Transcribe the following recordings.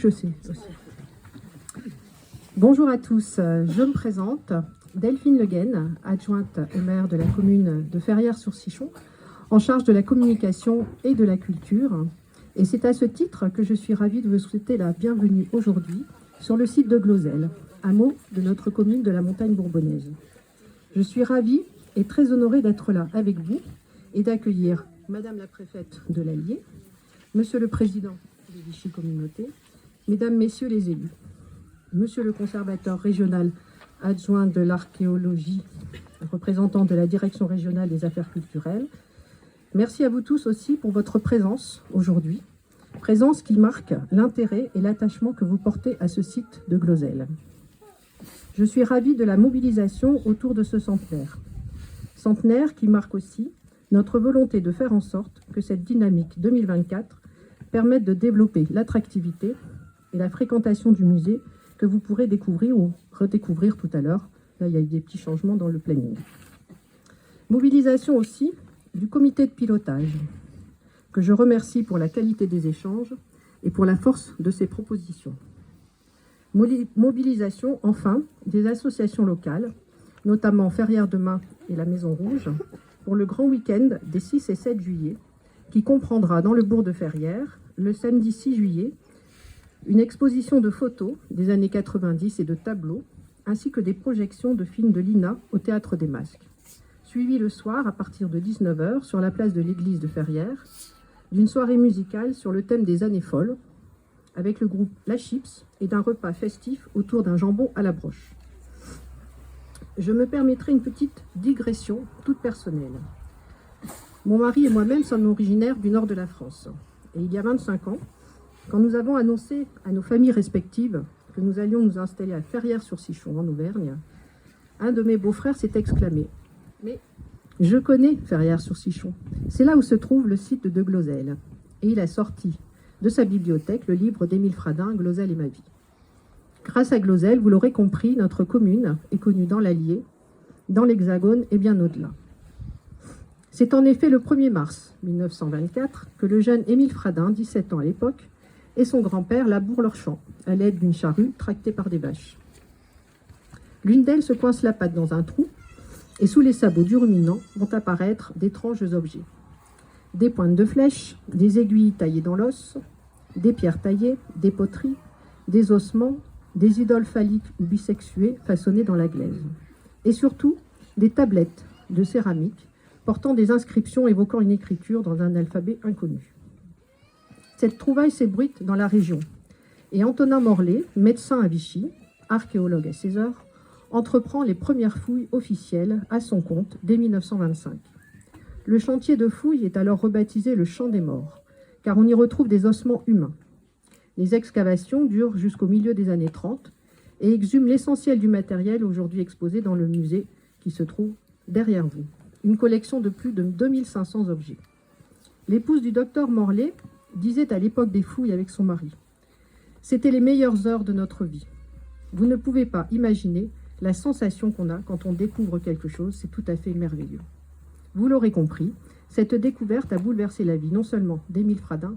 Je sais aussi. Bonjour à tous, je me présente, Delphine Le Guen, adjointe au maire de la commune de Ferrières-sur-Sichon, en charge de la communication et de la culture. Et c'est à ce titre que je suis ravie de vous souhaiter la bienvenue aujourd'hui sur le site de Glozelle, hameau de notre commune de la Montagne Bourbonnaise. Je suis ravie et très honorée d'être là avec vous et d'accueillir Madame la préfète de l'Allier, Monsieur le président de Vichy Communauté, Mesdames, Messieurs les élus, Monsieur le conservateur régional adjoint de l'archéologie, représentant de la direction régionale des affaires culturelles. Merci à vous tous aussi pour votre présence aujourd'hui, présence qui marque l'intérêt et l'attachement que vous portez à ce site de Glozelle. Je suis ravie de la mobilisation autour de ce centenaire. Centenaire qui marque aussi notre volonté de faire en sorte que cette dynamique 2024 permette de développer l'attractivité et la fréquentation du musée que vous pourrez découvrir ou redécouvrir tout à l'heure. Là, il y a eu des petits changements dans le planning. Mobilisation aussi du comité de pilotage, que je remercie pour la qualité des échanges et pour la force de ses propositions. Mobilisation, enfin, des associations locales, notamment Ferrières Demain et la Maison Rouge, pour le grand week-end des 6 et 7 juillet, qui comprendra dans le bourg de Ferrières, le samedi 6 juillet, une exposition de photos des années 90 et de tableaux, ainsi que des projections de films de l'INA au Théâtre des Masques, suivi le soir à partir de 19 h sur la place de l'église de Ferrières, d'une soirée musicale sur le thème des années folles, avec le groupe La Chips et d'un repas festif autour d'un jambon à la broche. Je me permettrai une petite digression toute personnelle. Mon mari et moi-même sommes originaires du nord de la France. Et il y a 25 ans, quand nous avons annoncé à nos familles respectives que nous allions nous installer à Ferrières-sur-Sichon, en Auvergne, un de mes beaux-frères s'est exclamé « Mais je connais Ferrières-sur-Sichon, c'est là où se trouve le site de Glozelle. » Et il a sorti de sa bibliothèque le livre d'Émile Fradin, « Glozelle et ma vie ». Grâce à Glozelle, vous l'aurez compris, notre commune est connue dans l'Allier, dans l'Hexagone et bien au-delà. C'est en effet le 1er mars 1924 que le jeune Émile Fradin, 17 ans à l'époque, et son grand-père labourent leurs champs à l'aide d'une charrue tractée par des vaches. L'une d'elles se coince la patte dans un trou et sous les sabots du ruminant vont apparaître d'étranges objets. Des pointes de flèches, des aiguilles taillées dans l'os, des pierres taillées, des poteries, des ossements, des idoles phalliques ou bisexuées façonnées dans la glaise. Et surtout, des tablettes de céramique portant des inscriptions évoquant une écriture dans un alphabet inconnu. Cette trouvaille s'ébruite dans la région et Antonin Morlet, médecin à Vichy, archéologue à ses heures, entreprend les premières fouilles officielles à son compte dès 1925. Le chantier de fouilles est alors rebaptisé le Champ des Morts, car on y retrouve des ossements humains. Les excavations durent jusqu'au milieu des années 30 et exhument l'essentiel du matériel aujourd'hui exposé dans le musée qui se trouve derrière vous. Une collection de plus de 2500 objets. L'épouse du docteur Morlet disait à l'époque des fouilles avec son mari « C'était les meilleures heures de notre vie. Vous ne pouvez pas imaginer la sensation qu'on a quand on découvre quelque chose, c'est tout à fait merveilleux. » Vous l'aurez compris, cette découverte a bouleversé la vie non seulement d'Émile Fradin,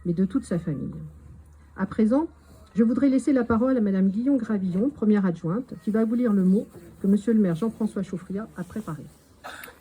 mais de toute sa famille. À présent, je voudrais laisser la parole à Madame Guillon-Gravillon, première adjointe, qui va vous lire le mot que Monsieur le maire Jean-François Chauffriat a préparé.